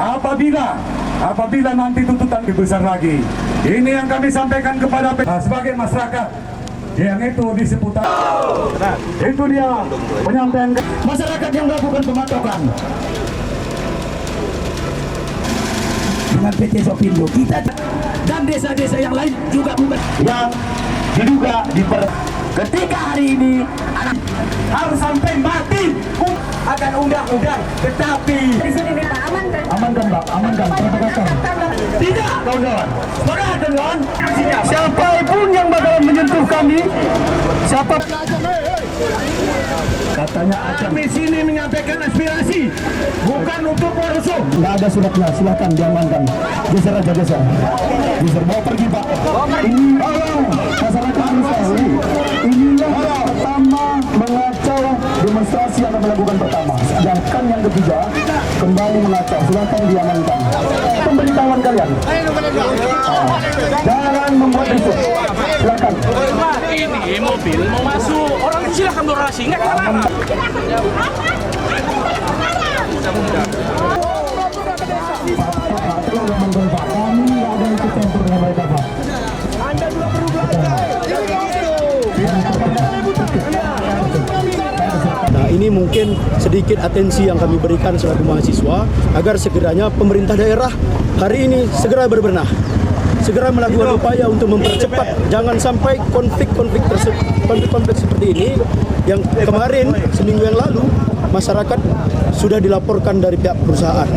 Apabila nanti tuntutan lebih besar lagi, ini yang kami sampaikan kepada sebagai masyarakat yang itu di seputar itu dia penyampaian masyarakat yang melakukan pematokan dengan PT Sopindo kita dan desa-desa yang lain juga yang diduga ketika hari ini harus sampai mati akan undang-undang, tetapi amankan Pak, amankan tidak kawan-kawan, sepakat kawan. Siapapun yang bakalan menyentuh kami, siapa katanya kami sini menyampaikan aspirasi, bukan untuk merusuh. Nggak ada suratnya, silakan diamankan. Geser aja, geser bawa pergi Pak. Ini masyarakat Mustahil. Inilah pertama mengacau demonstrasi yang kami lakukan pertama. Sedangkan yang ketiga kembali mengacau, silakan diamankan. Pemberitahuan kalian. Jangan membuat risau. Silakan. Ini mobil mau masuk, orang silakan berorasi, nggak kenapa. Nah, ini mungkin sedikit atensi yang kami berikan selaku mahasiswa agar segera pemerintah daerah hari ini segera berbenah, segera melakukan upaya untuk mempercepat, jangan sampai konflik-konflik seperti ini yang kemarin seminggu yang lalu masyarakat sudah dilaporkan dari pihak perusahaan.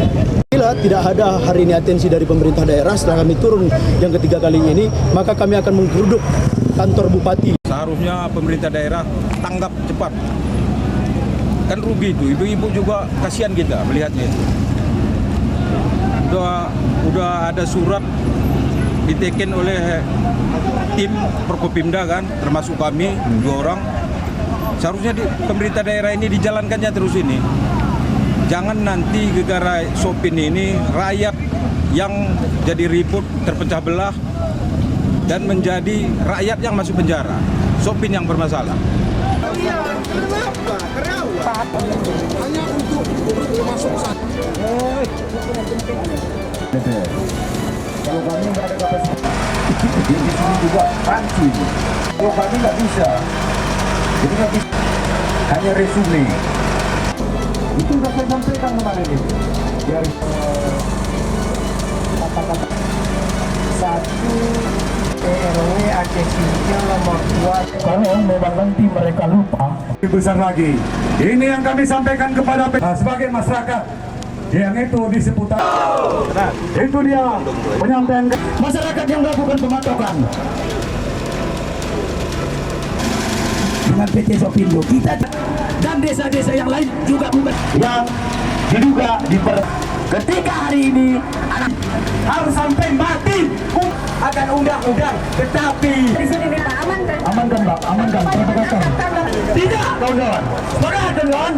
Bila tidak ada hari ini atensi dari pemerintah daerah setelah kami turun yang ketiga kalinya ini, maka kami akan menggeruduk kantor bupati. Seharusnya pemerintah daerah tanggap cepat. Kan rugi itu, ibu-ibu juga kasihan kita melihatnya itu. Udah ada surat diteken oleh tim Prokopimda kan, termasuk kami 2 orang. Seharusnya pemerintah daerah ini dijalankannya terus ini. Jangan nanti gara-gara Sopin ini rakyat yang jadi ribut, terpecah belah dan menjadi rakyat yang masuk penjara. Sopin yang bermasalah. Hanya untuk masuk sana. Kalau kami nggak ada kapasitas, di sini juga rancu. Kalau kami nggak bisa, jadi nggak bisa. Hanya resume. Itu sudah saya sampaikan kemarin itu. Dari kata-kata 1 RW Aceh Singkil nomor 2. Kalau memang nanti mereka lupa, lebih besar lagi. Ini yang kami sampaikan kepada sebagai masyarakat yang itu di seputar itu dia penyampaian masyarakat yang melakukan pematokan dengan PT Sopindo kita dan desa-desa yang lain juga yang diduga ketika hari ini harus sampai mati akan undang-undang, tetapi amankan Pak, amankan tidak kawan-kawan, sepakat kawan.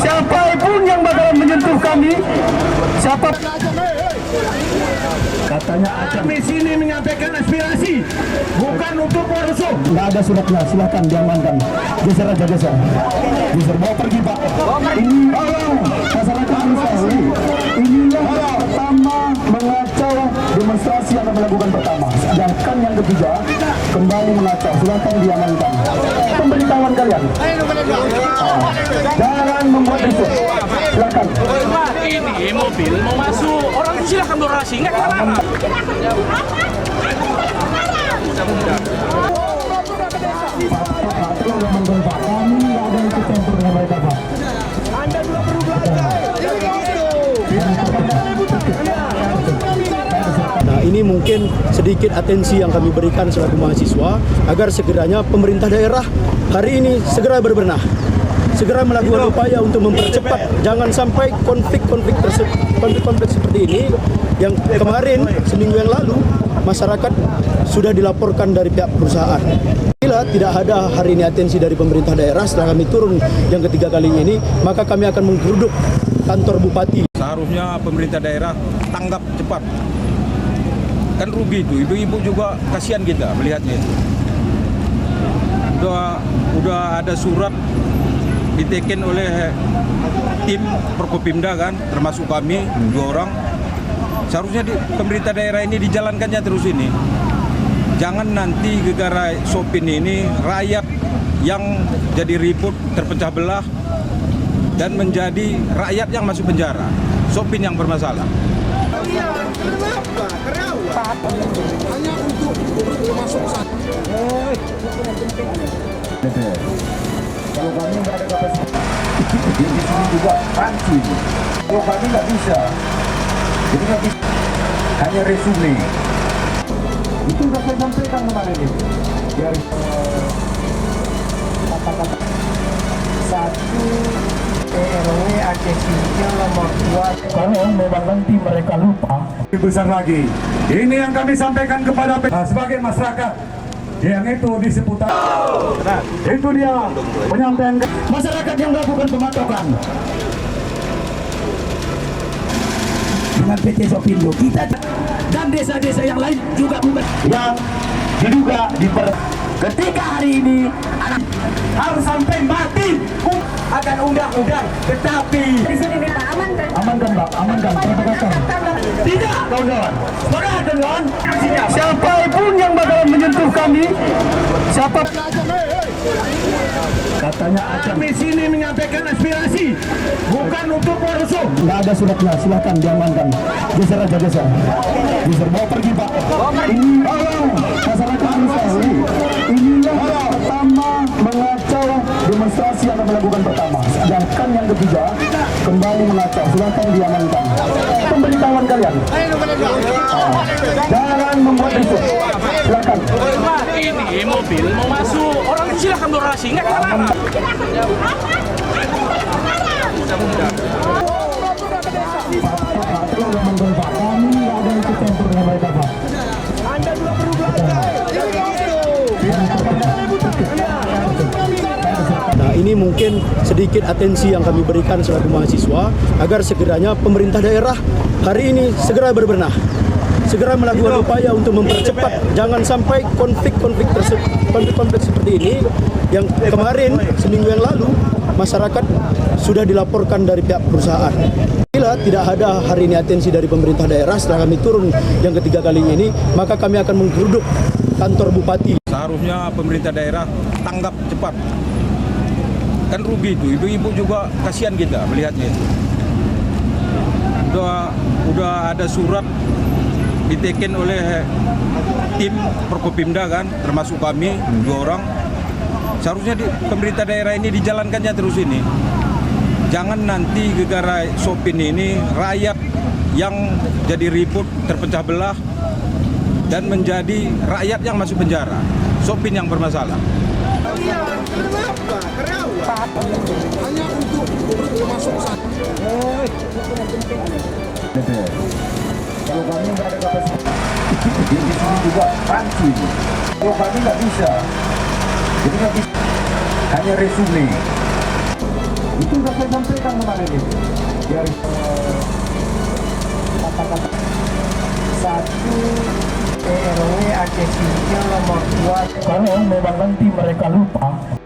Siapapun yang bakalan menyentuh kami, siapa katanya kami sini menyampaikan aspirasi, bukan untuk merusuh. Nggak ada suratnya, silakan diamankan. Geser aja, geser bawa pergi Pak. Ini masyarakat Mustahil. Inilah pertama mengacau demonstrasi yang kami lakukan pertama. Sedangkan yang ketiga kembali mengacau, silakan diamankan. Pemberitahuan kalian. Jangan membuat risau. Silakan. Ini mobil mau masuk, orang silakan berorasi, nggak kenapa. Nah, ini mungkin sedikit atensi yang kami berikan selaku mahasiswa agar segera pemerintah daerah hari ini segera berbenah, segera melakukan upaya untuk mempercepat, jangan sampai konflik-konflik seperti ini yang kemarin seminggu yang lalu masyarakat sudah dilaporkan dari pihak perusahaan. Bila tidak ada hari ini atensi dari pemerintah daerah setelah kami turun yang ketiga kalinya ini, maka kami akan menggeruduk kantor bupati. Seharusnya pemerintah daerah tanggap cepat. Kan rugi itu, ibu-ibu juga kasihan kita melihatnya itu. Udah ada surat diteken oleh tim Prokopimda kan, termasuk kami 2 orang. Seharusnya pemerintah daerah ini dijalankannya terus ini. Jangan nanti gegara Sopin ini rakyat yang jadi ribut, terpecah belah, dan menjadi rakyat yang masuk penjara. Sopin yang bermasalah. Kenapa? Hanya untuk masuk sana. Kalau kami nggak ada kapasitas, di sini juga rancu. Kalau kami nggak bisa, jadi nggak bisa. Hanya resume. Itu sudah saya sampaikan kemarin ini. Dari kata-kata 1 RW Aceh Singkil nomor 2. Kalau memang nanti mereka lupa, lebih besar lagi. Ini yang kami sampaikan kepada sebagai masyarakat yang itu di seputar. Itu dia penyampaian masyarakat yang melakukan pematokan dengan PT Sopindo kita dan desa-desa yang lain juga bukan yang diduga ketika hari ini harus sampai mati akan undang-undang, tetapi di sini minta amankan. Amankan Pak, amankan. Tidak, kawan-kawan. Sepakat, kawan-kawan. Siapapun yang bakalan menyentuh kami, siapa katanya kami sini menyampaikan aspirasi, bukan untuk merusuh. Nggak ada suratnya, silakan diamankan. Geser aja, geser. Geser, bawa pergi Pak. Ini masyarakat mengetahui. Inilah pertama mengacau demonstrasi yang kami lakukan pertama. Sedangkan yang ketiga kembali mengacau. Silakan diamankan. Pemberitahuan kalian. Jangan membuat itu. Silakan. Ini mobil mau masuk, orang silakan berorasi, nggak kenapa. Nah, ini mungkin sedikit atensi yang kami berikan selaku mahasiswa agar segeranya pemerintah daerah hari ini segera berbenah. Segera melakukan upaya untuk mempercepat, jangan sampai konflik-konflik seperti ini yang kemarin seminggu yang lalu masyarakat sudah dilaporkan dari pihak perusahaan. Bila tidak ada hari ini atensi dari pemerintah daerah setelah kami turun yang ketiga kalinya ini, maka kami akan menggeruduk kantor bupati. Seharusnya pemerintah daerah tanggap cepat. Kan rugi itu, ibu-ibu juga kasihan kita melihatnya itu. Udah ada surat diteken oleh tim Prokopimda kan, termasuk kami 2 orang. Seharusnya pemerintah daerah ini dijalankannya terus ini. Jangan nanti gegara Sopin ini rakyat yang jadi ribut, terpecah belah, dan menjadi rakyat yang masuk penjara. Sopin yang bermasalah. Kenapa? Hanya untuk masuk sana. Kalau kami nggak ada kapasitas, di sini juga rancu. Kalau kami nggak bisa, jadi nggak bisa. Hanya resume. Itu sudah saya sampaikan kemarin ini. Dari kata-kata 1 RW Aceh Singkil nomor 2. Kalau memang nanti mereka lupa,